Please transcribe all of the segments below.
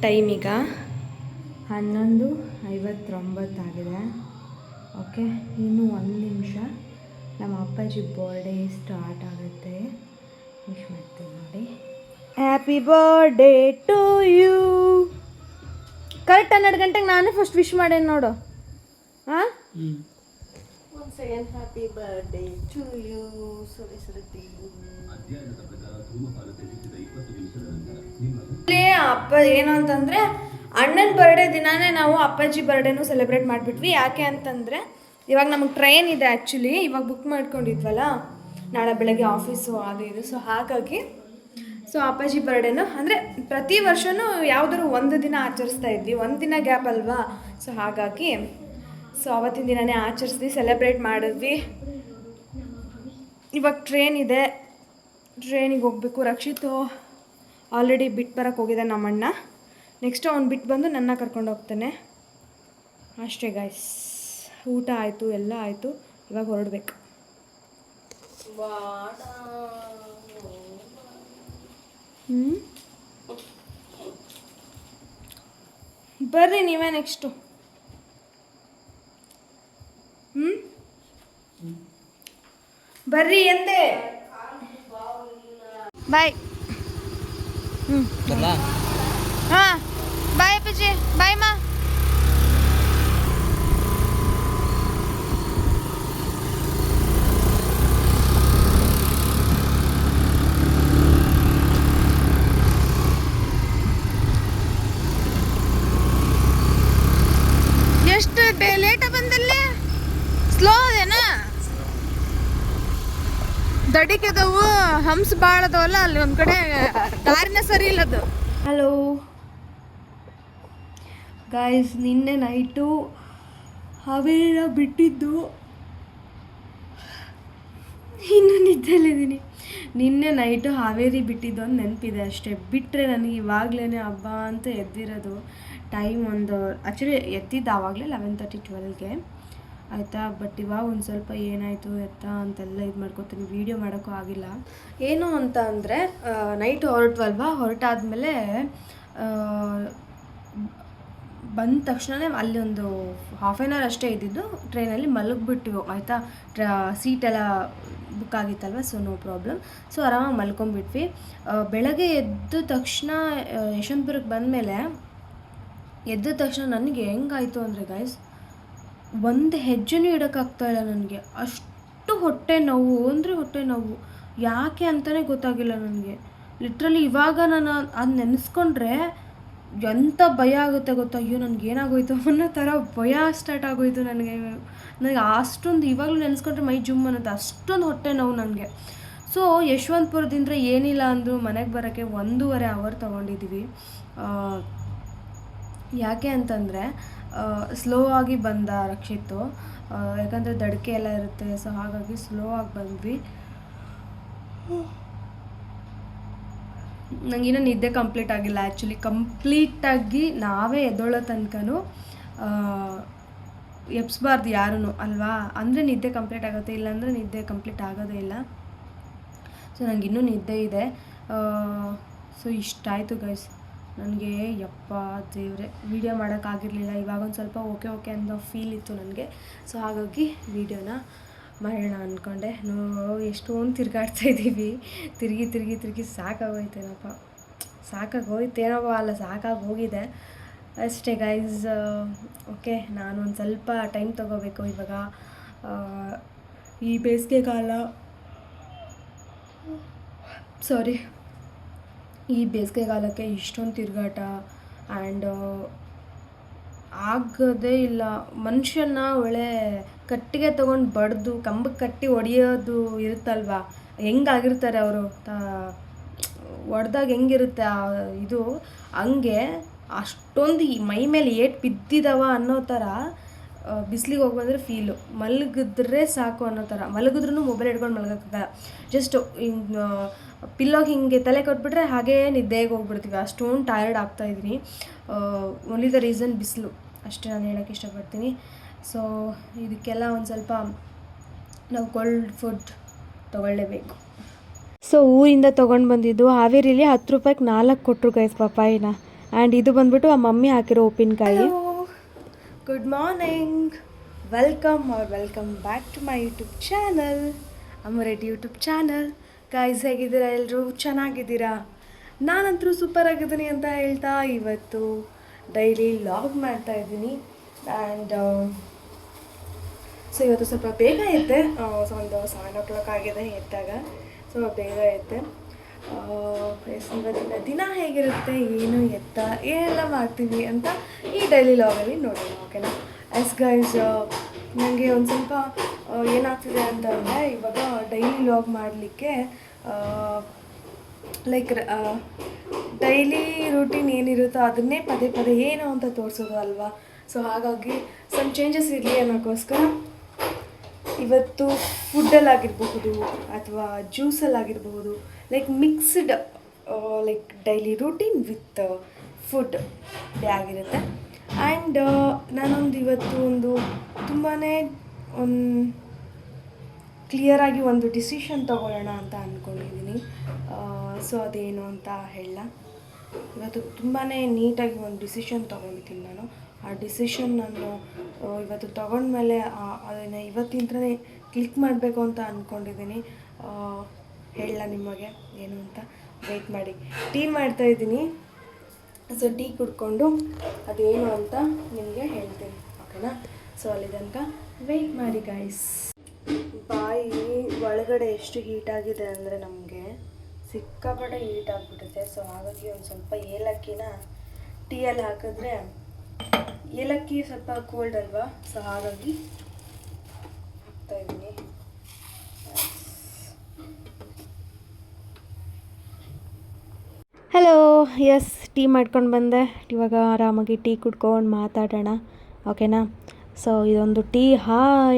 Time ಈಗ 11:59 ಆಗಿದೆ. Okay, ಇನ್ನೂ 1 ನಿಮಿಷ ನಮ್ಮ ಅಪ್ಪಾಜಿ ಬರ್ಡೇ ಸ್ಟಾರ್ಟ್ ಆಗುತ್ತೆ. ವಿಶ್ ಮಾಡ್ತೀನಿ ನೋಡಿ. Happy birthday to you. Correct 12 ಗಂಟೆಗೆ ನಾನೇ ಫಸ್ಟ್ ವಿಶ್ ಮಾಡೇನು ನೋಡು. ಹಾಂ, Once again, happy birthday to you, Surisriti. ಅಪ್ಪ ಏನು ಅಂತಂದರೆ ಅಣ್ಣನ ಬರ್ಡೇ ದಿನಾನೇ ನಾವು ಅಪ್ಪಾಜಿ ಬರ್ಡೇನೂ ಸೆಲೆಬ್ರೇಟ್ ಮಾಡಿಬಿಟ್ವಿ. ಯಾಕೆ ಅಂತಂದರೆ ಇವಾಗ ನಮಗೆ ಟ್ರೈನ್ ಇದೆ ಆ್ಯಕ್ಚುಲಿ, ಇವಾಗ ಬುಕ್ ಮಾಡ್ಕೊಂಡಿದ್ವಲ್ಲ, ನಾಳೆ ಬೆಳಗ್ಗೆ ಆಫೀಸು ಅದು ಇದು. ಸೊ ಹಾಗಾಗಿ ಅಪ್ಪಾಜಿ ಬರ್ಡೇನು ಅಂದರೆ ಪ್ರತಿ ವರ್ಷವೂ ಯಾವುದಾದ್ರು ಒಂದು ದಿನ ಆಚರಿಸ್ತಾ ಇದ್ವಿ, ಒಂದು ದಿನ ಗ್ಯಾಪ್ ಅಲ್ವಾ. ಸೊ ಹಾಗಾಗಿ ಅವತ್ತಿನ ದಿನವೇ ಆಚರಿಸ್ವಿ, ಸೆಲೆಬ್ರೇಟ್ ಮಾಡಿದ್ವಿ. ಇವಾಗ ಟ್ರೈನ್ ಇದೆ, ಟ್ರೈನಿಗೆ ಹೋಗಬೇಕು. ರಕ್ಷಿತ್ ಆಲ್ರೆಡಿ ಬಿಟ್ಟು ಬರೋಕ್ಕೆ ಹೋಗಿದೆ ನಮ್ಮಣ್ಣ. ನೆಕ್ಸ್ಟ್ ಅವ್ನು ಬಿಟ್ಟು ಬಂದು ನನ್ನ ಕರ್ಕೊಂಡು ಹೋಗ್ತಾನೆ. ಅಷ್ಟೇ ಗೈಸ್, ಊಟ ಆಯಿತು, ಎಲ್ಲ ಆಯಿತು. ಇವಾಗ ಹೊರಡ್ಬೇಕು. ಬರ್ರಿ ನೀವೇ ನೆಕ್ಸ್ಟು. ಬರ್ರಿ ಎಂದೆ. ಬಾಯ್. ಹಾಂ, ಬಾಯ್ ಅಪ್ಪಾಜಿ, ಬಾಯ್ ಮಾ. ಎಷ್ಟು ಲೇಟ ಬಂದಲ್ಲಿ? ಸ್ಲೋ ಅದೇನಾ? ದಡಿಕೆದವು ಹಂಸ ಭಾಳ ಅದಾವಲ್ಲ, ಅಲ್ಲಿ ಒಂದು ಕಡೆ ದಾರಿನ ಸರಿ ಇಲ್ಲದು. ಹಲೋ ಗಾಯ್ಸ್, ನಿನ್ನೆ ನೈಟು ಹಾವೇರಿನ ಬಿಟ್ಟಿದ್ದು, ಇನ್ನೂ ನಿದ್ದೆಲ್ಲಿದ್ದೀನಿ. ನಿನ್ನೆ ನೈಟು ಹಾವೇರಿ ಬಿಟ್ಟಿದ್ದು ಒಂದು ನೆನಪಿದೆ ಅಷ್ಟೇ. ಬಿಟ್ಟರೆ ನನಗೆ ಇವಾಗಲೇ ಹಬ್ಬ ಅಂತ ಎದ್ದಿರೋದು. ಟೈಮ್ ಒಂದು ಆ್ಯಕ್ಚುಲಿ ಎದ್ದಿದ್ದು ಆವಾಗಲೇ 11:30 12ಗೆ ಆಯಿತಾ. ಬಟ್ ಇವಾಗ ಒಂದು ಸ್ವಲ್ಪ ಏನಾಯಿತು ಎತ್ತ ಅಂತೆಲ್ಲ ಇದು ಮಾಡ್ಕೊತೀನಿ, ವೀಡಿಯೋ ಮಾಡೋಕ್ಕೂ ಆಗಿಲ್ಲ. ಏನು ಅಂತ ಅಂದರೆ ನೈಟು ಹೊರಟ್ವಲ್ವ, ಹೊರಟಾದ್ಮೇಲೆ ಬಂದ ತಕ್ಷಣವೇ ಅಲ್ಲಿ ಒಂದು ಹಾಫ್ ಆನ್ ಅವರ್ ಅಷ್ಟೇ ಇದ್ದಿದ್ದು. ಟ್ರೈನಲ್ಲಿ ಮಲಗಿಬಿಟ್ಟಿವು ಆಯಿತಾ. ಸೀಟೆಲ್ಲ ಬುಕ್ ಆಗಿತ್ತಲ್ವ, ಸೊ ನೋ ಪ್ರಾಬ್ಲಮ್. ಸೊ ಆರಾಮಾಗಿ ಮಲ್ಕೊಂಡ್ಬಿಟ್ವಿ. ಬೆಳಗ್ಗೆ ಎದ್ದ ತಕ್ಷಣ ಯಶವಂತಪುರಕ್ಕೆ ಬಂದಮೇಲೆ ಎದ್ದ ತಕ್ಷಣ ನನಗೆ ಹೆಂಗಾಯಿತು ಅಂದರೆ ಗೈಸ್, ಒಂದು ಹೆಜ್ಜೆನೂ ಇಡೋಕ್ಕಾಗ್ತಾಯಿಲ್ಲ ನನಗೆ. ಅಷ್ಟು ಹೊಟ್ಟೆ ನೋವು ಅಂದರೆ ಹೊಟ್ಟೆ ನೋವು, ಯಾಕೆ ಅಂತಲೇ ಗೊತ್ತಾಗಿಲ್ಲ ನನಗೆ. ಲಿಟ್ರಲಿ ಇವಾಗ ನಾನು ಅದು ನೆನೆಸ್ಕೊಂಡ್ರೆ ಎಂಥ ಭಯ ಆಗುತ್ತೆ ಗೊತ್ತಾ. ಅಯ್ಯೋ ನನಗೇನಾಗೋಯ್ತು ಅನ್ನೋ ಥರ ಭಯ ಸ್ಟಾರ್ಟ್ ಆಗೋಯ್ತು ನನಗೆ. ಅಷ್ಟೊಂದು ಇವಾಗಲೂ ನೆನೆಸ್ಕೊಂಡ್ರೆ ಮೈ ಜುಮ್ ಅನ್ನೋದು, ಅಷ್ಟೊಂದು ಹೊಟ್ಟೆ ನೋವು ನನಗೆ. ಸೊ ಯಶವಂತಪುರದಿಂದ ಏನಿಲ್ಲ ಅಂದರೂ ಮನೆಗೆ ಬರೋಕ್ಕೆ 1.5 ಅವರ್ ತೊಗೊಂಡಿದ್ದೀವಿ. ಯಾಕೆ ಅಂತಂದರೆ ಸ್ಲೋ ಆಗಿ ಬಂದ ರಕ್ಷಿತ್ತು, ಯಾಕಂದರೆ ದಡಿಕೆ ಎಲ್ಲ ಇರುತ್ತೆ. ಸೊ ಹಾಗಾಗಿ ಸ್ಲೋ ಆಗಿ ಬಂದ್ವಿ. ನನಗಿನ್ನೂ ನಿದ್ದೆ ಕಂಪ್ಲೀಟ್ ಆಗಿಲ್ಲ ಆ್ಯಕ್ಚುಲಿ. ಕಂಪ್ಲೀಟಾಗಿ ನಾವೇ ಎದ್ದೊಳ್ಳೋ ತನಕನೂ ಎಬ್ಸ್ಬಾರ್ದು ಯಾರೂ ಅಲ್ವಾ, ಅಂದರೆ ನಿದ್ದೆ ಕಂಪ್ಲೀಟ್ ಆಗುತ್ತೆ, ಇಲ್ಲಾಂದರೆ ನಿದ್ದೆ ಕಂಪ್ಲೀಟ್ ಆಗೋದೇ ಇಲ್ಲ. ಸೊ ನನಗಿನ್ನೂ ನಿದ್ದೆ ಇದೆ. ಸೊ ಇಷ್ಟಾಯಿತು ಗೈಸ್. ನನಗೆ ಯಪ್ಪ ದೇವ್ರೆ, ವೀಡಿಯೋ ಮಾಡೋಕ್ಕಾಗಿರಲಿಲ್ಲ. ಇವಾಗ ಒಂದು ಸ್ವಲ್ಪ ಓಕೆ ಅನ್ನೋ ಫೀಲ್ ಇತ್ತು ನನಗೆ. ಸೊ ಹಾಗಾಗಿ ವೀಡಿಯೋನ ಮಾಡೋಣ ಅಂದ್ಕೊಂಡೆ. ಎಷ್ಟೊಂದು ತಿರುಗಾಡ್ತಾಯಿದ್ದೀವಿ, ತಿರುಗಿ ಸಾಕಾಗೋಯ್ತೇನಪ್ಪ, ಸಾಕಾಗಿ ಹೋಗಿದೆ ಅಷ್ಟೇ ಗೈಸ್. ಓಕೆ, ನಾನು ಒಂದು ಸ್ವಲ್ಪ ಟೈಮ್ ತೊಗೋಬೇಕು ಇವಾಗ. ಈ ಬೇಸಿಗೆಗಾಲಕ್ಕೆ ಇಷ್ಟೊಂದು ತಿರುಗಾಟ ಆ್ಯಂಡ್ ಆಗೋದೇ ಇಲ್ಲ. ಮನುಷ್ಯನ ಒಳ್ಳೆ ಕಟ್ಟಿಗೆ ತೊಗೊಂಡು ಬಡ್ದು ಕಂಬಕ್ಕೆ ಕಟ್ಟಿ ಹೊಡೆಯೋದು ಇರುತ್ತಲ್ವ, ಹೆಂಗಾಗಿರ್ತಾರೆ ಅವರು, ಹೊಡೆದಾಗ ಹೆಂಗಿರುತ್ತೆ ಇದು, ಹಂಗೆ ಅಷ್ಟೊಂದು ಮೈ ಮೇಲೆ ಏಟು ಬಿದ್ದಿದ್ದಾವ ಅನ್ನೋ ಥರ ಬಿಸಿಲಿಗೆ ಹೋಗಿ ಬಂದರೆ ಫೀಲು. ಮಲಗಿದ್ರೆ ಸಾಕು ಅನ್ನೋ ಥರ, ಮಲಗಿದ್ರೂ ಮೊಬೈಲ್ ಹಿಡ್ಕೊಂಡು ಮಲಗೋಕ್ಕಾಗಲ್ಲ. ಜಸ್ಟ್ ಹಿಂಗೆ ಪಿಲ್ಲೋಗೆ ಹಿಂಗೆ ತಲೆ ಕೊಟ್ಬಿಟ್ರೆ ಹಾಗೇ ನಿದ್ದೆಗೆ ಹೋಗ್ಬಿಡ್ತೀವಿ, ಅಷ್ಟೊಂದು ಟಯರ್ಡ್ ಆಗ್ತಾಯಿದ್ದೀನಿ. ಓನ್ಲಿ ದ ರೀಸನ್ ಬಿಸಿಲು ಅಷ್ಟೇ ನಾನು ಹೇಳೋಕ್ಕೆ ಇಷ್ಟಪಡ್ತೀನಿ. ಸೊ ಇದಕ್ಕೆಲ್ಲ ಒಂದು ಸ್ವಲ್ಪ ನಾವು ಕೋಲ್ಡ್ ಫುಡ್ ತೊಗೊಳ್ಳೇಬೇಕು. ಸೊ ಊರಿಂದ ತೊಗೊಂಡು ಬಂದಿದ್ದು ಹಾವೇರಿಲಿ 10 ರೂಪಾಯಿಗೆ 4 ಕೊಟ್ಟರು ಗೈಸ್ ಪಪ್ಪಾಯಿನ. ಆ್ಯಂಡ್ ಇದು ಬಂದ್ಬಿಟ್ಟು ಆ ಮಮ್ಮಿ ಹಾಕಿರೋ ಉಪ್ಪಿನಕಾಯಿ. Good morning, welcome back to my YouTube channel, Amareddy YouTube channel. Guys, ಹೇಗಿದ್ದೀರಾ ಎಲ್ಲರೂ? ಚೆನ್ನಾಗಿದ್ದೀರಾ? ನಾನಂತರೂ ಸೂಪರ್ ಆಗಿದ್ದೀನಿ ಅಂತ ಹೇಳ್ತಾ ಇವತ್ತು ಡೈಲಿ ಲಾಗ್ ಮಾಡ್ತಾ ಇದ್ದೀನಿ. ಆ್ಯಂಡ್ ಸೊ ಇವತ್ತು ಸ್ವಲ್ಪ ಬೇಗ ಇದ್ದೆ, ಸೊ ಒಂದು 7 ಆಗಿದೆ ಎದ್ದಾಗ. ಸೊ ಬೇಗ ಇದ್ದೆ. ಇವತ್ತಿನ ದಿನ ಹೇಗಿರುತ್ತೆ, ಏನು ಎತ್ತ ಏನೆಲ್ಲ ಮಾಡ್ತೀವಿ ಅಂತ ಈ ಡೈಲಿ ಲಾಗಲ್ಲಿ ನೋಡೋಣ, ಓಕೆನಾ? ಎಸ್ ಗೈಸ್, ನನಗೆ ಒಂದು ಸ್ವಲ್ಪ ಏನಾಗ್ತಿದೆ ಅಂತಂದರೆ, ಇವಾಗ ಡೈಲಿ ಲಾಗ್ ಮಾಡಲಿಕ್ಕೆ ಲೈಕ್ ಡೈಲಿ ರೂಟೀನ್ ಏನಿರುತ್ತೋ ಅದನ್ನೇ ಪದೇ ಪದೇ ಏನು ಅಂತ ತೋರಿಸೋದು ಅಲ್ವಾ. ಸೊ ಹಾಗಾಗಿ ಸಮ್ ಚೇಂಜಸ್ ಇರಲಿ ಅನ್ನೋಕ್ಕೋಸ್ಕರ ಇವತ್ತು ಫುಡ್ಡಲ್ಲಾಗಿರಬಹುದು ಅಥವಾ ಜ್ಯೂಸಲ್ಲಾಗಿರಬಹುದು, like mixed like daily routine with food day ಆಗಿರುತ್ತೆ. ಆ್ಯಂಡ್ ನಾನೊಂದು ಇವತ್ತು ಒಂದು ತುಂಬಾ ಕ್ಲಿಯರಾಗಿ ಒಂದು ಡಿಸಿಷನ್ ತೊಗೊಳ್ಳೋಣ ಅಂತ ಅಂದ್ಕೊಂಡಿದ್ದೀನಿ. ಸೊ ಅದೇನು ಅಂತ ಹೇಳ, ಇವತ್ತು ತುಂಬಾ ನೀಟಾಗಿ ಒಂದು ಡಿಸಿಷನ್ ತೊಗೊಂಡಿದ್ದೀನಿ ನಾನು. ಆ ಡಿಸಿಷನ್ ನಾನು ಇವತ್ತು ತೊಗೊಂಡ್ಮೇಲೆ ಅದನ್ನು ಇವತ್ತಿಂದಲೇ ಕ್ಲಿಕ್ ಮಾಡಬೇಕು ಅಂತ ಅಂದ್ಕೊಂಡಿದ್ದೀನಿ. ಹೇಳ ನಿಮಗೆ ಏನು ಅಂತ, ವೆಯ್ಟ್ ಮಾಡಿ. ಟೀ ಮಾಡ್ತಾಯಿದ್ದೀನಿ, ಸೊ ಟೀ ಕುಡ್ಕೊಂಡು ಅದೇನು ಅಂತ ನಿಮಗೆ ಹೇಳ್ತೀನಿ, ಓಕೆನಾ? ಸೊ ಅಲ್ಲಿ ತನಕ ವೆಯ್ಟ್ ಮಾಡಿ ಗೈಸ್. ಬಾಯಿ ಒಳಗಡೆ ಎಷ್ಟು ಹೀಟಾಗಿದೆ ಅಂದರೆ ನಮಗೆ ಸಿಕ್ಕಾಪಟ್ಟೆ ಹೀಟ್ ಆಗಿಬಿಡುತ್ತೆ. ಸೊ ಹಾಗಾಗಿ ಒಂದು ಸ್ವಲ್ಪ ಏಲಕ್ಕಿನ ಟೀಯಲ್ಲಿ ಹಾಕಿದ್ರೆ, ಏಲಕ್ಕಿ ಸ್ವಲ್ಪ ಕೋಲ್ಡ್ ಅಲ್ವಾ, ಸೊ ಹಾಗಾಗಿ ಹಾಕ್ತಾಯಿದ್ದೀನಿ. ಹಲೋ, ಎಸ್, ಟೀ ಮಾಡ್ಕೊಂಡು ಬಂದೆ. ಇವಾಗ ಆರಾಮಾಗಿ ಟೀ ಕುಡ್ಕೊಂಡು ಮಾತಾಡೋಣ, ಓಕೆನಾ? ಸೊ ಇದೊಂದು ಟೀ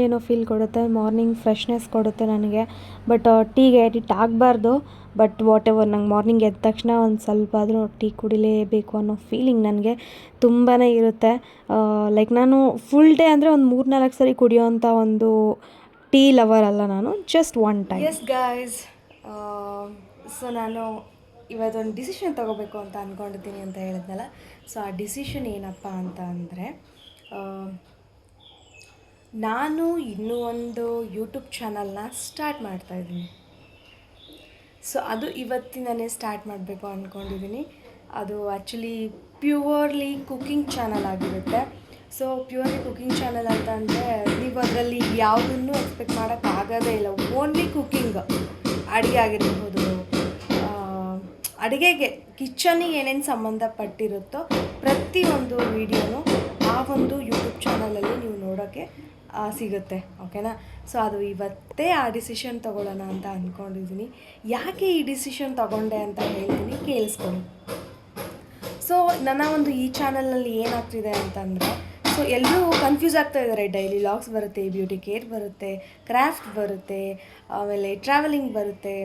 ಏನೋ ಫೀಲ್ ಕೊಡುತ್ತೆ, ಮಾರ್ನಿಂಗ್ ಫ್ರೆಶ್ನೆಸ್ ಕೊಡುತ್ತೆ ನನಗೆ. ಬಟ್ ಟೀಗೆ ಎಡಿಟ್ ಆಗಬಾರ್ದು. ಬಟ್ ವಾಟ್ ಎವರ್, ನಂಗೆ ಮಾರ್ನಿಂಗ್ ಎದ್ದ ತಕ್ಷಣ ಒಂದು ಸ್ವಲ್ಪ ಆದರೂ ಟೀ ಕುಡಿಲೇಬೇಕು ಅನ್ನೋ ಫೀಲಿಂಗ್ ನನಗೆ ತುಂಬಾ ಇರುತ್ತೆ. ಲೈಕ್ ನಾನು ಫುಲ್ ಡೇ ಅಂದರೆ ಒಂದು 3-4 ಸರಿ ಕುಡಿಯೋವಂಥ ಒಂದು ಟೀ ಲವರ್ ಅಲ್ಲ ನಾನು, just one time. Yes guys, so ನಾನು ಇವತ್ತೊಂದು ಡಿಸಿಷನ್ ತೊಗೋಬೇಕು ಅಂತ ಅಂದ್ಕೊಂಡಿದ್ದೀನಿ ಅಂತ ಹೇಳಿದ್ನಲ್ಲ. ಸೊ ಆ ಡಿಸಿಷನ್ ಏನಪ್ಪ ಅಂತ ಅಂದರೆ, ನಾನು ಇನ್ನೂ ಒಂದು ಯೂಟ್ಯೂಬ್ ಚಾನಲ್ನ ಸ್ಟಾರ್ಟ್ ಮಾಡ್ತಾಯಿದ್ದೀನಿ. ಸೊ ಅದು ಇವತ್ತಿನನೇ ಸ್ಟಾರ್ಟ್ ಮಾಡಬೇಕು ಅಂದ್ಕೊಂಡಿದ್ದೀನಿ. ಅದು ಆ್ಯಕ್ಚುಲಿ ಪ್ಯೂರ್ಲಿ ಕುಕ್ಕಿಂಗ್ ಚಾನಲ್ ಆಗಿರುತ್ತೆ. ಸೊ ಪ್ಯೂರ್ಲಿ ಕುಕ್ಕಿಂಗ್ ಚಾನಲ್ ಅಂತ ಅಂದರೆ ನೀವು ಅದರಲ್ಲಿ ಯಾವುದನ್ನು ಎಕ್ಸ್ಪೆಕ್ಟ್ ಮಾಡೋಕ್ಕಾಗೋದೇ ಇಲ್ಲ. ಓನ್ಲಿ ಕುಕ್ಕಿಂಗ್, ಅಡುಗೆ ಆಗಿರ್ಬೋದು, ಅಡುಗೆಗೆ ಕಿಚನಿಗೆ ಏನೇನು ಸಂಬಂಧಪಟ್ಟಿರುತ್ತೋ ಪ್ರತಿಯೊಂದು ವೀಡಿಯೋನು ಆ ಒಂದು ಯೂಟ್ಯೂಬ್ ಚಾನಲಲ್ಲಿ ನೀವು ನೋಡೋಕ್ಕೆ ಸಿಗುತ್ತೆ, ಓಕೆನಾ? ಸೊ ಅದು ಇವತ್ತೇ ಆ ಡಿಸಿಷನ್ ತೊಗೊಳ್ಳೋಣ ಅಂತ ಅಂದ್ಕೊಂಡಿದ್ದೀನಿ. ಯಾಕೆ ಈ ಡಿಸಿಷನ್ ತೊಗೊಂಡೆ ಅಂತ ಹೇಳ್ತೀನಿ, ಕೇಳಿಸ್ಕೊಳ್ಳಿ. ಸೊ ನನ್ನ ಒಂದು ಈ ಚಾನಲ್ನಲ್ಲಿ ಏನಾಗ್ತಿದೆ ಅಂತಂದರೆ, ಸೊ ಎಲ್ಲರೂ ಕನ್ಫ್ಯೂಸ್ ಆಗ್ತಾ ಇದ್ದಾರೆ. ಡೈಲಿ ಲಾಗ್ಸ್ ಬರುತ್ತೆ, ಬ್ಯೂಟಿ ಕೇರ್ ಬರುತ್ತೆ, ಕ್ರಾಫ್ಟ್ ಬರುತ್ತೆ, ಆಮೇಲೆ ಟ್ರಾವೆಲಿಂಗ್ ಬರುತ್ತೆ,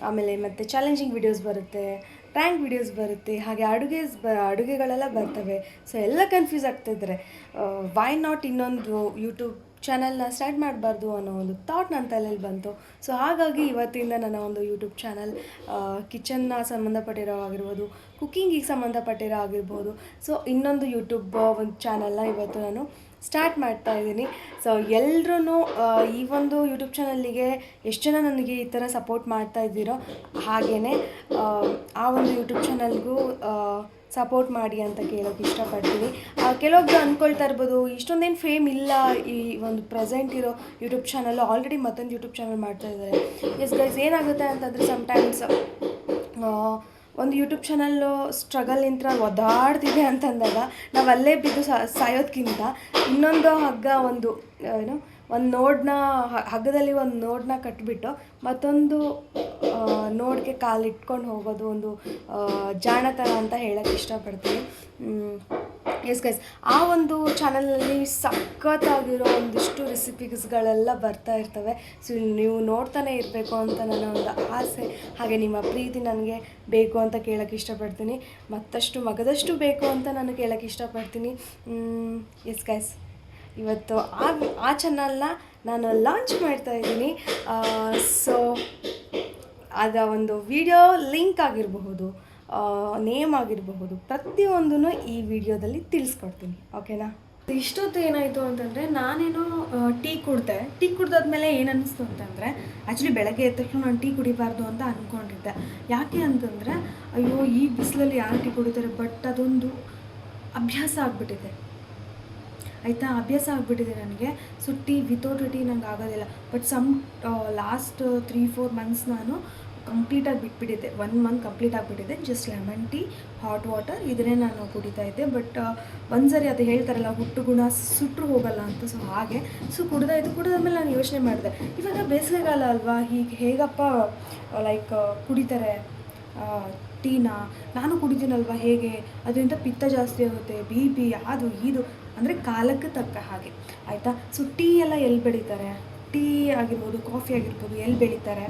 ಆಮೇಲೆ ಮತ್ತು ಚಾಲೆಂಜಿಂಗ್ ವಿಡಿಯೋಸ್ ಬರುತ್ತೆ, ಪ್ರ್ಯಾಂಕ್ ವಿಡಿಯೋಸ್ ಬರುತ್ತೆ, ಹಾಗೆ ಅಡುಗೆಗಳೆಲ್ಲ ಬರ್ತವೆ. ಸೊ ಎಲ್ಲ ಕನ್ಫ್ಯೂಸ್ ಆಗ್ತಾಯಿದ್ದಾರೆ. ವೈ ನಾಟ್ ಇನ್ನೊಂದು ಯೂಟ್ಯೂಬ್ ಚಾನಲ್ನ ಸ್ಟಾರ್ಟ್ ಮಾಡಬಾರ್ದು ಅನ್ನೋ ಒಂದು ಥಾಟ್ ನನ್ನ ತಲೆಯಲ್ಲಿ ಬಂತು. ಸೊ ಹಾಗಾಗಿ ಇವತ್ತಿಂದ ನನ್ನ ಒಂದು ಯೂಟ್ಯೂಬ್ ಚಾನಲ್ ಕಿಚನ್ನ ಸಂಬಂಧಪಟ್ಟಿರೋ ಆಗಿರ್ಬೋದು, ಕುಕ್ಕಿಂಗಿಗೆ ಸಂಬಂಧಪಟ್ಟಿರೋ ಆಗಿರ್ಬೋದು, ಸೊ ಇನ್ನೊಂದು ಯೂಟ್ಯೂಬ್ ಒಂದು ಚಾನಲ್ನ ಇವತ್ತು ನಾನು ಸ್ಟಾರ್ಟ್ ಮಾಡ್ತಾ ಇದ್ದೀನಿ. ಸೊ ಎಲ್ಲರೂ ಈ ಒಂದು ಯೂಟ್ಯೂಬ್ ಚಾನಲ್ಲಿಗೆ ಎಷ್ಟು ಜನ ನನಗೆ ಈ ಥರ ಸಪೋರ್ಟ್ ಮಾಡ್ತಾ ಇದ್ದೀರೋ ಹಾಗೆಯೇ ಆ ಒಂದು ಯೂಟ್ಯೂಬ್ ಚಾನಲ್ಗೂ ಸಪೋರ್ಟ್ ಮಾಡಿ ಅಂತ ಕೇಳೋಕ್ಕೆ ಇಷ್ಟಪಡ್ತೀನಿ. ಕೆಲವೊಬ್ರು ಅಂದ್ಕೊಳ್ತಾ ಇರ್ಬೋದು, ಇಷ್ಟೊಂದೇನು ಫೇಮ್ ಇಲ್ಲ ಈ ಒಂದು ಪ್ರೆಸೆಂಟ್ ಇರೋ ಯೂಟ್ಯೂಬ್ ಚಾನಲ್ಲು, ಆಲ್ರೆಡಿ ಮತ್ತೊಂದು ಯೂಟ್ಯೂಬ್ ಚಾನಲ್ ಮಾಡ್ತಾಯಿದ್ದಾರೆ. ಎಸ್ ಗೈಸ್, ಏನಾಗುತ್ತೆ ಅಂತಂದರೆ ಸಮಟೈಮ್ಸ್ ಒಂದು ಯೂಟ್ಯೂಬ್ ಚಾನಲ್ಲು ಸ್ಟ್ರಗಲಿಂದ ಒದ್ದಾಡ್ತಿದೆ ಅಂತಂದಾಗ ನಾವು ಅಲ್ಲೇ ಬಿದ್ದು ಸಾಯೋದಕ್ಕಿಂತ ಇನ್ನೊಂದು ಹಗ್ಗ ಒಂದು ಹಗ್ಗದಲ್ಲಿ ಒಂದು ನೋಡನ್ನ ಕಟ್ಟಿಬಿಟ್ಟು ಮತ್ತೊಂದು ನೋಡ್ಗೆ ಕಾಲಿಟ್ಕೊಂಡು ಹೋಗೋದು ಒಂದು ಜಾಣತನ ಅಂತ ಹೇಳೋಕ್ಕೆ ಇಷ್ಟಪಡ್ತೀನಿ. ಎಸ್ ಗೈಸ್, ಆ ಒಂದು ಚಾನಲಲ್ಲಿ ಸಖತ್ತಾಗಿರೋ ಒಂದಿಷ್ಟು ರೆಸಿಪೀಸ್ಗಳೆಲ್ಲ ಬರ್ತಾ ಇರ್ತವೆ. ಸೊ ನೀವು ನೋಡ್ತಾನೆ ಇರಬೇಕು ಅಂತ ನನ್ನ ಒಂದು ಆಸೆ, ಹಾಗೆ ನಿಮ್ಮ ಪ್ರೀತಿ ನನಗೆ ಬೇಕು ಅಂತ ಕೇಳೋಕ್ಕೆ ಇಷ್ಟಪಡ್ತೀನಿ. ಮಗದಷ್ಟು ಬೇಕು ಅಂತ ನಾನು ಕೇಳೋಕ್ಕೆ ಇಷ್ಟಪಡ್ತೀನಿ. ಎಸ್ ಗೈಸ್, ಇವತ್ತು ಆ ಚಾನಲ್ನ ನಾನು ಲಾಂಚ್ ಮಾಡ್ತಾಯಿದ್ದೀನಿ. ಸೊ ಅದರ ಒಂದು ವಿಡಿಯೋ ಲಿಂಕ್ ಆಗಿರಬಹುದು ನೇಮ್ ಆಗಿರಬಹುದು ಪ್ರತಿಯೊಂದೂ ಈ ವಿಡಿಯೋದಲ್ಲಿ ತಿಳಿಸ್ಕೊಡ್ತೀನಿ, ಓಕೆನಾ. ಇಷ್ಟೊತ್ತು ಏನಾಯಿತು ಅಂತಂದರೆ ನಾನೇನೋ ಟೀ ಕುಡ್ದಾದ್ಮೇಲೆ ಏನು ಅನ್ನಿಸ್ತು ಅಂತಂದರೆ ಆ್ಯಕ್ಚುಲಿ ಬೆಳಗ್ಗೆ ಎದ್ದ ತಕ್ಷಣ ನಾನು ಟೀ ಕುಡಿಬಾರ್ದು ಅಂತ ಅಂದ್ಕೊಂಡಿದ್ದೆ. ಯಾಕೆ ಅಂತಂದರೆ ಅಯ್ಯೋ ಈ ಬಿಸಿಲಲ್ಲಿ ಯಾರು ಟೀ ಕುಡಿತಾರೆ, ಬಟ್ ಅದೊಂದು ಅಭ್ಯಾಸ ಆಗಿಬಿಟ್ಟಿದೆ ಆಯಿತಾ, ಅಭ್ಯಾಸ ಆಗಿಬಿಟ್ಟಿದೆ ನನಗೆ. ಸೊ ಟೀ ವಿತೌಟ್ ಟೀ ನಂಗೆ ಆಗೋದಿಲ್ಲ. ಬಟ್ ಲಾಸ್ಟ್ 3-4 ಮಂತ್ಸ್ ನಾನು ಕಂಪ್ಲೀಟಾಗಿ ಬಿಟ್ಬಿಟ್ಟಿದ್ದೆ. 1 ಮಂತ್ ಕಂಪ್ಲೀಟ್ ಆಗಿಬಿಟ್ಟಿದೆ. Just lemon tea, hot water ಇದನ್ನೇ ನಾನು ಕುಡಿತಾ ಇದ್ದೆ. ಬಟ್ ಒಂದ್ಸರಿ ಅದು ಹೇಳ್ತಾರಲ್ಲ ಹುಟ್ಟು ಗುಣ ಸುಟ್ಟರು ಹೋಗಲ್ಲ ಅಂತ, ಸೊ ಹಾಗೆ ಕುಡಿದಾದ್ಮೇಲೆ ನಾನು ಯೋಚನೆ ಮಾಡಿದೆ, ಇವಾಗ ಬೇಸಿಗೆಗಾಲ ಅಲ್ವಾ, ಹೀಗೆ ಹೇಗಪ್ಪ ಲೈಕ್ ಕುಡಿತಾರೆ ಟೀನ, ನಾನು ಕುಡಿತೀನಲ್ವ, ಹೇಗೆ ಅದರಿಂದ ಪಿತ್ತ ಜಾಸ್ತಿ ಆಗುತ್ತೆ, BP ಅದು ಇದು ಅಂದರೆ ಕಾಲಕ್ಕೆ ತಕ್ಕ ಹಾಗೆ ಆಯಿತಾ. ಸೊ ಟೀ ಎಲ್ಲ ಎಲ್ಲಿ ಬೆಳೀತಾರೆ, ಟೀ ಆಗಿರ್ಬೋದು, ಕಾಫಿ ಆಗಿರ್ಬೋದು ಎಲ್ಲಿ ಬೆಳೀತಾರೆ,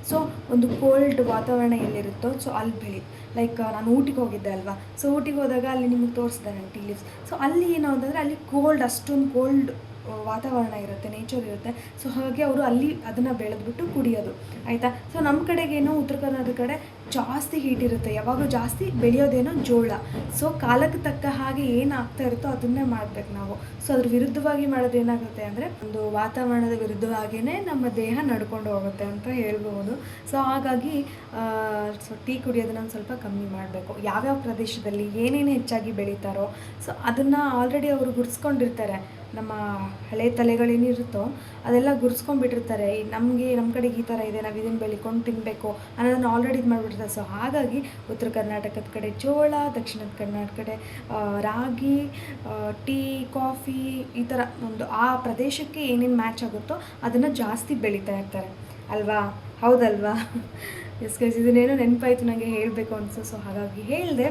ಸೊ ಒಂದು ಕೋಲ್ಡ್ ವಾತಾವರಣ ಎಲ್ಲಿರುತ್ತೋ ಸೊ ಅಲ್ಲಿ ಲೈಕ್ ನಾನು ಊಟಿಗೆ ಹೋಗಿದ್ದೆ ಅಲ್ವಾ, ಸೊ ಊಟಿಗೆ ಹೋದಾಗ ಅಲ್ಲಿ ನಿಮಗೆ ತೋರಿಸಿದೆ ನಾನು ಟೀ ಲೀವ್ಸ್. ಸೊ ಅಲ್ಲಿ ಏನು ಅಂತಂದರೆ ಅಲ್ಲಿ ಅಷ್ಟೊಂದು ಕೋಲ್ಡ್ ವಾತಾವರಣ ಇರುತ್ತೆ, ನೇಚರ್ ಇರುತ್ತೆ. ಸೊ ಹಾಗೆ ಅವರು ಅಲ್ಲಿ ಅದನ್ನು ಬೆಳೆದ್ಬಿಟ್ಟು ಕುಡಿಯೋದು ಆಯಿತಾ. ಸೊ ನಮ್ಮ ಕಡೆಗೇನೋ ಉತ್ತರ ಕರ್ನಾಟಕ ಕಡೆ ಜಾಸ್ತಿ ಹೀಟ್ ಇರುತ್ತೆ, ಯಾವಾಗಲೂ ಜಾಸ್ತಿ ಬೆಳೆಯೋದೇನೋ ಜೋಳ. ಸೊ ಕಾಲಕ್ಕೆ ತಕ್ಕ ಹಾಗೆ ಏನು ಆಗ್ತಾ ಇರುತ್ತೋ ಅದನ್ನೇ ಮಾಡಬೇಕು ನಾವು. ಸೊ ಅದ್ರ ವಿರುದ್ಧವಾಗಿ ಮಾಡೋದು ಏನಾಗುತ್ತೆ ಅಂದರೆ ಒಂದು ವಾತಾವರಣದ ವಿರುದ್ಧವಾಗಿಯೇ ನಮ್ಮ ದೇಹ ನಡ್ಕೊಂಡು ಹೋಗುತ್ತೆ ಅಂತ ಹೇಳ್ಬೋದು. ಸೊ ಹಾಗಾಗಿ ಟೀ ಕುಡಿಯೋದನ್ನ ಒಂದು ಸ್ವಲ್ಪ ಕಮ್ಮಿ ಮಾಡಬೇಕು. ಯಾವ್ಯಾವ ಪ್ರದೇಶದಲ್ಲಿ ಏನೇನು ಹೆಚ್ಚಾಗಿ ಬೆಳೀತಾರೋ ಸೊ ಅದನ್ನು ಆಲ್ರೆಡಿ ಅವರು ಗುರ್ಸ್ಕೊಂಡಿರ್ತಾರೆ. ನಮ್ಮ ಹಳೆ ತಲೆಗಳೇನಿರುತ್ತೋ ಅದೆಲ್ಲ ಗುರ್ಸ್ಕೊಂಡ್ಬಿಟ್ಟಿರ್ತಾರೆ. ನಮ್ಮ ಕಡೆಗೆ ಈ ಥರ ಇದೆ, ನಾವು ಇದನ್ನು ಬೆಳ್ಕೊಂಡು ತಿನ್ನಬೇಕು ಅನ್ನೋದನ್ನು ಆಲ್ರೆಡಿ ಇದು ಮಾಡಿಬಿಟ್ಟಿರ್ತಾರೆ. ಸೊ ಹಾಗಾಗಿ ಉತ್ತರ ಕರ್ನಾಟಕದ ಕಡೆ ಜೋಳ, ದಕ್ಷಿಣ ಕರ್ನಾಟಕ ಕಡೆ ರಾಗಿ, ಟೀ, ಕಾಫಿ ಈ ಥರ ಒಂದು ಆ ಪ್ರದೇಶಕ್ಕೆ ಏನೇನು ಮ್ಯಾಚ್ ಆಗುತ್ತೋ ಅದನ್ನು ಜಾಸ್ತಿ ಬೆಳೀತಾ ಇರ್ತಾರೆ ಅಲ್ವಾ, ಹೌದಲ್ವಾ. ಎಸ್ ಗೈಸ್, ಇದನ್ನೇನೋ ನೆನಪಾಯಿತು ನನಗೆ ಹೇಳಬೇಕು ಅನಿಸು. ಸೊ ಹಾಗಾಗಿ ಹೇಳಿದೆ.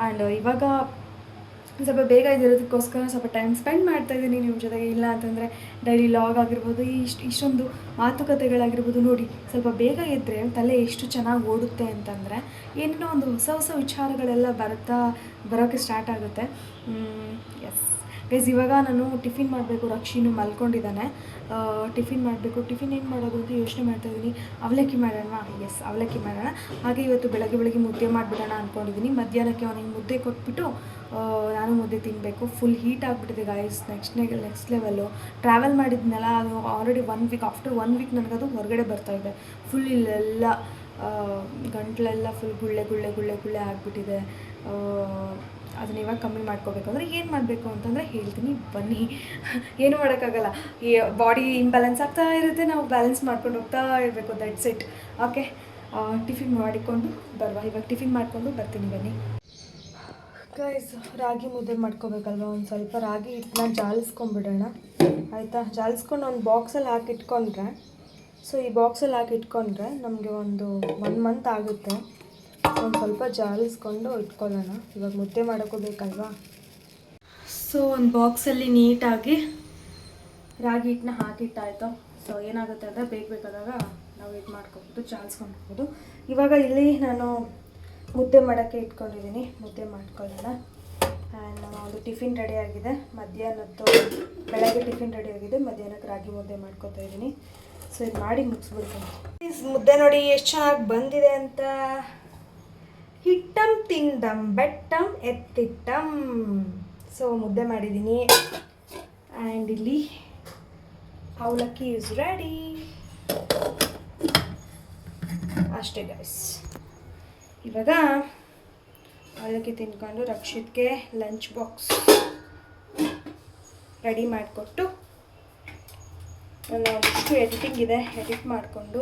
ಆ್ಯಂಡ್ ಇವಾಗ ಸ್ವಲ್ಪ ಬೇಗ ಇದಿರೋದಕ್ಕೋಸ್ಕರ ಸ್ವಲ್ಪ ಟೈಮ್ ಸ್ಪೆಂಡ್ ಮಾಡ್ತಾಯಿದ್ದೀನಿ ನಿಮ್ಮ ಜೊತೆಗೆ. ಇಲ್ಲ ಅಂತಂದರೆ ಡೈಲಿ ಲಾಗ್ ಆಗಿರ್ಬೋದು, ಇಷ್ಟೊಂದು ಮಾತುಕತೆಗಳಾಗಿರ್ಬೋದು. ನೋಡಿ, ಸ್ವಲ್ಪ ಬೇಗ ಎದ್ದರೆ ತಲೆ ಎಷ್ಟು ಚೆನ್ನಾಗಿ ಓಡುತ್ತೆ ಅಂತಂದರೆ ಏನೇನೋ ಒಂದು ಹೊಸ ವಿಚಾರಗಳೆಲ್ಲ ಬರೋಕ್ಕೆ ಸ್ಟಾರ್ಟ್ ಆಗುತ್ತೆ. ಎಸ್ ಗೈಸ್, ಇವಾಗ ನಾನು ಟಿಫಿನ್ ಮಾಡಬೇಕು. ರಕ್ಷಿನು ಮಲ್ಕೊಂಡಿದ್ದಾನೆ, ಟಿಫಿನ್ ಮಾಡಬೇಕು. ಟಿಫಿನ್ ಏನು ಮಾಡೋದು ಅಂತ ಯೋಚನೆ ಮಾಡ್ತಾಯಿದ್ದೀನಿ. ಅವಲಕ್ಕಿ ಮಾಡೋಣ. ಎಸ್, ಅವಲಕ್ಕಿ ಮಾಡೋಣ. ಹಾಗೆ ಇವತ್ತು ಬೆಳಗ್ಗೆ ಮುದ್ದೆ ಮಾಡಿಬಿಡೋಣ ಅಂದ್ಕೊಂಡಿದ್ದೀನಿ. ಮಧ್ಯಾಹ್ನಕ್ಕೆ ಅವನಿಗೆ ಮುದ್ದೆ ಕೊಟ್ಬಿಟ್ಟು ನಾನು ಮುದ್ದೆ ತಿನ್ನಬೇಕು. ಫುಲ್ ಹೀಟ್ ಆಗಿಬಿಟ್ಟಿದೆ ಗಾಯ್ಸ್, ನೆಕ್ಸ್ಟ್ ಲೆವೆಲ್ಲು. ಟ್ರಾವೆಲ್ ಮಾಡಿದ್ನಲ್ಲ, ಅದು ಆಲ್ರೆಡಿ 1 ವೀಕ್, ಆಫ್ಟರ್ 1 ವೀಕ್ ನನಗದು ಹೊರಗಡೆ ಬರ್ತಾಯಿದೆ. ಫುಲ್ ಇಲ್ಲೆಲ್ಲ ಗಂಟಲೆಲ್ಲ ಫುಲ್ ಗುಳ್ಳೆ ಆಗಿಬಿಟ್ಟಿದೆ. ಅದನ್ನ ಇವಾಗ ಕಮ್ಮಿ ಮಾಡ್ಕೋಬೇಕಂದ್ರೆ ಏನು ಮಾಡಬೇಕು ಅಂತಂದರೆ ಹೇಳ್ತೀನಿ, ಬನ್ನಿ. ಏನು ಮಾಡೋಕ್ಕಾಗಲ್ಲ, ಈ ಬಾಡಿ ಇಂಬ್ಯಾಲೆನ್ಸ್ ಆಗ್ತಾ ಇರುತ್ತೆ, ನಾವು ಬ್ಯಾಲೆನ್ಸ್ ಮಾಡ್ಕೊಂಡು ಹೋಗ್ತಾ ಇರಬೇಕು. That's it. ಓಕೆ, ಟಿಫಿನ್ ಮಾಡಿಕೊಂಡು ಇವಾಗ ಟಿಫಿನ್ ಮಾಡಿಕೊಂಡು ಬರ್ತೀನಿ, ಬನ್ನಿ. ಗೈಸ್, ರಾಗಿ ಮುದ್ದೆ ಮಾಡ್ಕೋಬೇಕಲ್ವ, ಒಂದು ಸ್ವಲ್ಪ ರಾಗಿ ಹಿಟ್ಟನ್ನ ಜಾಲಿಸ್ಕೊಂಬಿಡೋಣ ಆಯಿತಾ. ಜಾಲಿಸ್ಕೊಂಡು ಒಂದು ಬಾಕ್ಸಲ್ಲಿ ಹಾಕಿಟ್ಕೊಂಡ್ರೆ, ಸೊ ಈ ಬಾಕ್ಸಲ್ಲಿ ಹಾಕಿಟ್ಕೊಂಡ್ರೆ ನಮಗೆ ಒಂದು 1 ಮಂತ್ ಆಗುತ್ತೆ. ಒಂದು ಸ್ವಲ್ಪ ಜಾಲಿಸ್ಕೊಂಡು ಇಟ್ಕೊಳ್ಳೋಣ. ಇವಾಗ ಮುದ್ದೆ ಮಾಡೋಕೋಬೇಕಲ್ವಾ. ಸೊ ಒಂದು ಬಾಕ್ಸಲ್ಲಿ ನೀಟಾಗಿ ರಾಗಿ ಹಿಟ್ಟನ್ನ ಹಾಕಿಟ್ಟಾಯಿತು. ಸೊ ಏನಾಗುತ್ತೆ ಅಂದರೆ ಬೇಕಾದಾಗ ನಾವು ಇದು ಮಾಡ್ಕೊಬೋದು, ಜಾಲಿಸ್ಕೊಂಡು ಹೋಗ್ಬೋದು. ಇವಾಗ ಇಲ್ಲಿ ನಾನು ಮುದ್ದೆ ಮಾಡೋಕ್ಕೆ ಇಟ್ಕೊಂಡಿದ್ದೀನಿ, ಮುದ್ದೆ ಮಾಡ್ಕೊಳ್ಳೋಣ. ಆ್ಯಂಡ್ ಒಂದು ಟಿಫಿನ್ ರೆಡಿ ಆಗಿದೆ, ಮಧ್ಯಾಹ್ನದ್ದು ಬೆಳಗ್ಗೆ ಟಿಫಿನ್ ರೆಡಿ ಆಗಿದೆ, ಮಧ್ಯಾಹ್ನಕ್ಕೆ ರಾಗಿ ಮುದ್ದೆ ಮಾಡ್ಕೊತಾ ಇದ್ದೀನಿ. ಸೊ ಇದು ಮಾಡಿ ಮುಗಿಸ್ಬಿಡ್ತೀನಿ. ಮುದ್ದೆ ನೋಡಿ ಎಷ್ಟು ಚೆನ್ನಾಗಿ ಬಂದಿದೆ ಅಂತ. ಹಿಟ್ಟಂ ತಿಂದಂ ಬೆಟ್ಟಂ ಎತ್ತಿಟ್ಟಂ. ಸೊ ಮುದ್ದೆ ಮಾಡಿದ್ದೀನಿ. ಆ್ಯಂಡ್ ಇಲ್ಲಿ ಅವಲಕ್ಕಿ ಇಸ್ ರೆಡಿ. ಅಷ್ಟೇ ಗೈಸ್. ಇವಾಗ ಅವಲಕ್ಕಿ ತಿನ್ಕೊಂಡು ರಕ್ಷಿತ್ಗೆ ಲಂಚ್ ಬಾಕ್ಸ್ ರೆಡಿ ಮಾಡಿಕೊಟ್ಟು ನನ್ನ ಒಂದಿಷ್ಟು ಎಡಿಟಿಂಗ್ ಇದೆ, ಎಡಿಟ್ ಮಾಡಿಕೊಂಡು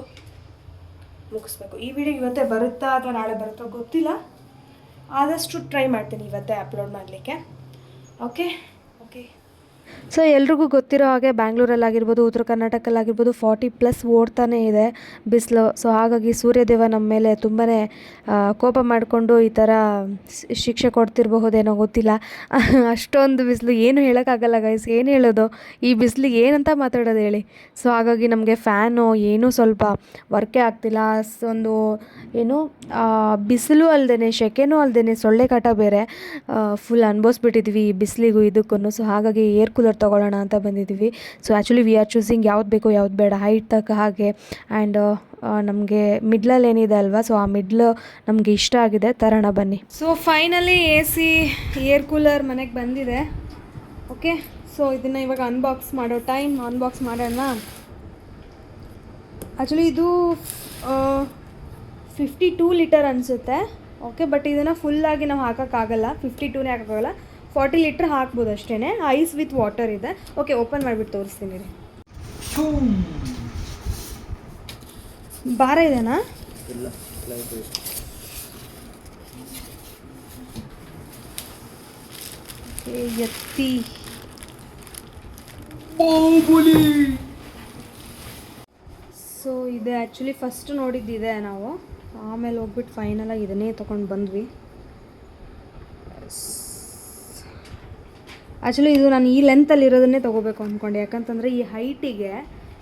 ಮುಗಿಸ್ಬೇಕು. ಈ ವಿಡಿಯೋ ಇವತ್ತೇ ಬರುತ್ತಾ ಅಥವಾ ನಾಳೆ ಬರುತ್ತೋ ಗೊತ್ತಿಲ್ಲ, ಆದಷ್ಟು ಟ್ರೈ ಮಾಡ್ತೀನಿ ಇವತ್ತೇ ಅಪ್ಲೋಡ್ ಮಾಡಲಿಕ್ಕೆ. ಓಕೆ. ಸೊ ಎಲ್ರಿಗೂ ಗೊತ್ತಿರೋ ಹಾಗೆ ಬ್ಯಾಂಗ್ಳೂರಲ್ಲಾಗಿರ್ಬೋದು, ಉತ್ತರ ಕರ್ನಾಟಕಲ್ಲಾಗಿರ್ಬೋದು 40+ ಓಡ್ತಾನೇ ಇದೆ ಬಿಸಿಲು. ಸೊ ಹಾಗಾಗಿ ಸೂರ್ಯದೇವ ನಮ್ಮ ಮೇಲೆ ತುಂಬಾ ಕೋಪ ಮಾಡಿಕೊಂಡು ಈ ಥರ ಶಿಕ್ಷೆ ಕೊಡ್ತಿರಬಹುದೇನೋ ಗೊತ್ತಿಲ್ಲ. ಅಷ್ಟೊಂದು ಬಿಸಿಲು, ಏನು ಹೇಳೋಕ್ಕಾಗಲ್ಲ ಗೈಸ್. ಏನು ಹೇಳೋದು, ಈ ಬಿಸಿಲಿಗೆ ಏನಂತ ಮಾತಾಡೋದು ಹೇಳಿ. ಸೊ ಹಾಗಾಗಿ ನಮಗೆ ಫ್ಯಾನು ಏನೂ ಸ್ವಲ್ಪ ವರ್ಕೇ ಆಗ್ತಿಲ್ಲ. ಒಂದು ಏನು ಬಿಸಿಲು ಅಲ್ಲದೇ ಸೆಕೆನೂ ಅಲ್ಲದೇ ಸೊಳ್ಳೆ ಕಾಟ ಬೇರೆ ಫುಲ್ ಅನ್ಭವಿಸ್ಬಿಟ್ಟಿದ್ವಿ ಈ ಬಿಸಿಲಿಗೂ ಇದಕ್ಕೂ. ಸೊ ಹಾಗಾಗಿ ಏರ್ ಕೂಲರ್ ತೊಗೊಳ್ಳೋಣ ಅಂತ ಬಂದಿದ್ದೀವಿ. So actually we are choosing ಯಾವ್ದು ಬೇಕು ಯಾವ್ದು ಬೇಡ, ಹೈಟ್ ತಕ್ಕ ಹಾಗೆ. ಆ್ಯಂಡ್ ನಮಗೆ ಮಿಡ್ಲಲ್ಲಿ ಏನಿದೆ ಅಲ್ವಾ, ಸೊ ಆ ಮಿಡ್ಲ್ ನಮಗೆ ಇಷ್ಟ ಆಗಿದೆ, ತರೋಣ ಬನ್ನಿ. So finally AC air cooler ಮನೆಗೆ ಬಂದಿದೆ. ಓಕೆ, ಸೊ ಇದನ್ನು ಇವಾಗ ಅನ್ಬಾಕ್ಸ್ ಮಾಡೋಣ. ಆ್ಯಕ್ಚುಲಿ ಇದು 52 ಲೀಟರ್ ಅನಿಸುತ್ತೆ. ಓಕೆ, ಬಟ್ ಇದನ್ನು ಫುಲ್ಲಾಗಿ ನಾವು ಹಾಕೋಕ್ಕಾಗಲ್ಲ, 52ನೇ ಹಾಕೋಕ್ಕಾಗಲ್ಲ, 40 ಲೀಟ್ರ್ ಹಾಕ್ಬೋದು ಅಷ್ಟೇ. ಐಸ್ ವಿತ್ ವಾಟರ್ ಇದೆ. ಓಕೆ, ಓಪನ್ ಮಾಡಿಬಿಟ್ಟು ತೋರಿಸ್ತೀನಿ ರೀ. ಭಾರ ಇದೆನಾ? ಎತ್ತಿ ಸೊ ಇದೆ ಆ್ಯಕ್ಚುಲಿ ಫಸ್ಟ್ ನೋಡಿದ್ದಿದೆ ನಾವು, ಆಮೇಲೆ ಹೋಗ್ಬಿಟ್ಟು ಫೈನಲಾಗಿ ಇದನ್ನೇ ತೊಗೊಂಡು ಬಂದ್ವಿ. ಆ್ಯಕ್ಚುಲಿ ಇದು ನಾನು ಈ ಲೆಂತಲ್ಲಿ ಇರೋದನ್ನೇ ತೊಗೋಬೇಕು ಅಂದ್ಕೊಂಡೆ, ಯಾಕಂತಂದರೆ ಈ ಹೈಟಿಗೆ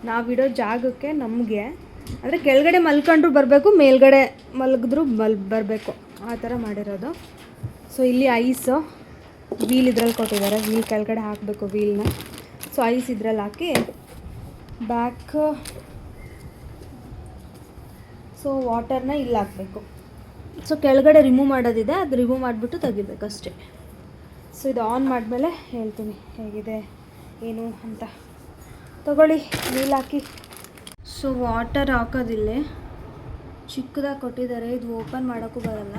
ನಾವಿಡೋ ಜಾಗಕ್ಕೆ ನಮಗೆ ಅಂದರೆ ಕೆಳಗಡೆ ಮಲ್ಕೊಂಡ್ರು ಬರಬೇಕು, ಮೇಲ್ಗಡೆ ಮಲಗಿದ್ರು ಬರಬೇಕು, ಆ ಥರ ಮಾಡಿರೋದು. ಸೊ ಇಲ್ಲಿ ಐಸು ವೀಲ್ ಇದ್ರಲ್ಲಿ ಕೊಟ್ಟಿದ್ದಾರೆ, ವೀಲ್ ಕೆಳಗಡೆ ಹಾಕಬೇಕು ವೀಲ್ನ. ಸೊ ಐಸ್ ಇದ್ರಲ್ಲಿ ಹಾಕಿ ಬ್ಯಾಕ್, ಸೊ ವಾಟರ್ನ ಇಲ್ಲಿ ಹಾಕಬೇಕು. ಸೊ ಕೆಳಗಡೆ ರಿಮೂವ್ ಮಾಡೋದಿದೆ, ಅದು ರಿಮೂವ್ ಮಾಡಿಬಿಟ್ಟು ತೆಗಿಬೇಕಷ್ಟೇ. ಸೊ ಇದು ಆನ್ ಮಾಡಿದ್ಮೇಲೆ ಹೇಳ್ತೀನಿ ಹೇಗಿದೆ ಏನು ಅಂತ. ತಗೊಳ್ಳಿ, ವೀಲ್ ಹಾಕಿ. ಸೊ ವಾಟರ್ ಹಾಕೋದಿಲ್ಲ, ಚಿಕ್ಕದಾಗಿ ಕೊಟ್ಟಿದ್ದಾರೆ, ಇದು ಓಪನ್ ಮಾಡೋಕ್ಕೂ ಬರಲ್ಲ.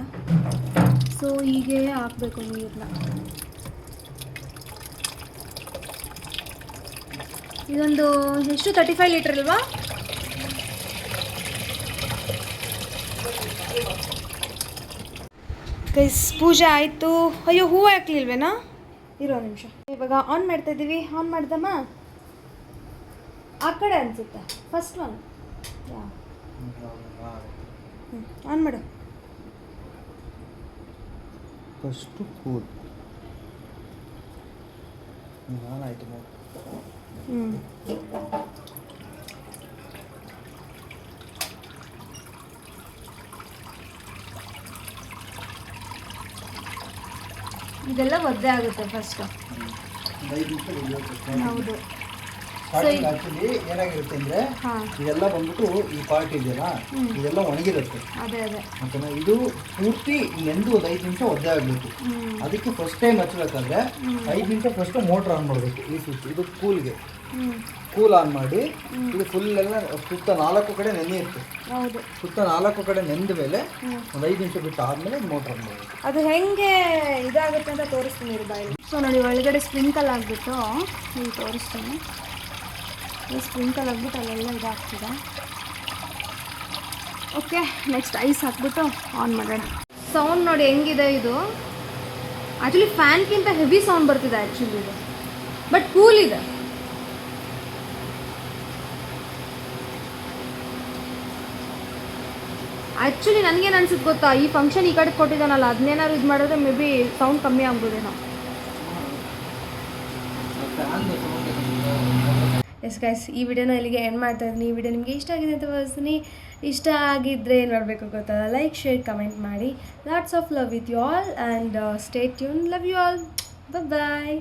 ಸೊ ಹೀಗೆ ಹಾಕಬೇಕು ನೀರನ್ನ. ಇದೊಂದು ಎಷ್ಟು 35 ಲೀಟ್ರ್ ಅಲ್ವಾ? ಗೈಸ್ ಪೂಜೆ ಆಯಿತು. ಅಯ್ಯೋ, ಹೂವು ಹಾಕ್ಲಿಲ್ವೇನಾ? ಇರೋ ನಿಮಿಷ, ಇವಾಗ ಆನ್ ಮಾಡ್ತಾ ಇದ್ದೀವಿ. ಆನ್ ಮಾಡ್ದಮ್ಮ, ಆ ಕಡೆ ಅನಿಸುತ್ತೆ ಫಸ್ಟ್ ಒನ್. ಆನ್ ಮಾಡು. ಫಸ್ಟು ಕೂಲ್ ಆಯಿತು. ಇದೆಲ್ಲ ಒದ್ದೆ ಆಗುತ್ತೆ ಫಸ್ಟ್. ಹೌದು. ಆಕ್ಚುಲಿ ಏನಾಗಿರುತ್ತೆ ಅಂದ್ರೆ ಇದೆಲ್ಲ ಬಂದ್ಬಿಟ್ಟು ಈ ಪಾರ್ಟ್ ಇದೆಯಲ್ಲ, ಇದೆಲ್ಲ ಒಣಗಿರುತ್ತೆ. ಓಕೆನಾ, ಇದು ಪೂರ್ತಿ ನೆಂದು ಒಂದು 5 ನಿಮಿಷ ಒದ್ದೆ ಆಗಬೇಕು. ಅದಕ್ಕೆ ಫಸ್ಟ್ ಟೈಮ್ ಹಚ್ಚಬೇಕಾದ್ರೆ 5 ನಿಮಿಷ ಫಸ್ಟ್ ಮೋಟ್ರ್ ಆನ್ ಮಾಡಬೇಕು. ಈ ಸ್ವಿಚ್ ಇದು ಕೂಲ್ ಆನ್ ಮಾಡಿ, ಇದು ಫುಲ್ ಎಲ್ಲ ಸುತ್ತ 4 ಕಡೆ ನೆನೆಯುತ್ತೆ. ಸುತ್ತ 4 ಕಡೆ ನೆಂದ ಮೇಲೆ ಒಂದು 5 ನಿಮಿಷ ಬಿಟ್ಟು ಆದ್ಮೇಲೆ ಮೋಟ್ರ್ ಆನ್ ಮಾಡಬೇಕು. ಅದು ಹೆಂಗೆ ಇದಾಗುತ್ತೆ ಅಂತ ತೋರಿಸ್ತೀನಿ ಬಾಯಿ. ಸೊ ನೋಡಿ, ಒಳಗಡೆ ಸ್ಪ್ರಿಂಕಲ್ ಆಗಿಬಿಟ್ಟು ಇಲ್ಲಿ ತೋರಿಸ್ತೀನಿ. ಸ್ಪ್ರಿಂಕಲ್ ಆಗಿಬಿಟ್ಟು ಅಲ್ಲೆಲ್ಲ ಇದಾಗ್ತಿದೆ. ಓಕೆ, ನೆಕ್ಸ್ಟ್ ಐಸ್ ಹಾಕ್ಬಿಟ್ಟು ಆನ್ ಮಾಡೋಣ. ಸೌಂಡ್ ನೋಡಿ ಹೆಂಗಿದೆ ಇದು. ಆ್ಯಕ್ಚುಲಿ ಫ್ಯಾನ್ಗಿಂತ ಹೆವಿ ಸೌಂಡ್ ಬರ್ತಿದೆ ಆ್ಯಕ್ಚುಲಿ ಇದು, ಬಟ್ ಕೂಲ್ ಇದೆ. ಆ್ಯಕ್ಚುಲಿ ನನಗೇನು ಅನ್ಸುತ್ತೆ ಗೊತ್ತಾ, ಈ ಫಂಕ್ಷನ್ ಈ ಕಡೆ ಕೊಟ್ಟಿದ್ದಾನಲ್ಲ, ಅದನ್ನೇನಾದ್ರು ಇದು ಮಾಡಿದ್ರೆ ಮೇ ಬಿ ಸೌಂಡ್ ಕಮ್ಮಿ ಆಗ್ಬೋದೇನೋ. ಎಸ್ ಗೈಸ್, ಈ ವಿಡಿಯೋನ ಇಲ್ಲಿಗೆ ಎಂಡ್ ಮಾಡ್ತಾ ಇದ್ದೀನಿ. ಈ ವಿಡಿಯೋ ನಿಮಗೆ ಇಷ್ಟ ಆಗಿದೆ ಅಂತ ಭಾವಿಸ್ತೀನಿ. ಇಷ್ಟ ಆಗಿದ್ದರೆ ಏನು ಮಾಡಬೇಕು ಗೊತ್ತಾ, ಲೈಕ್, ಶೇರ್, ಕಮೆಂಟ್ ಮಾಡಿ. Lots of love with you all and stay tune. Love you all. Bye.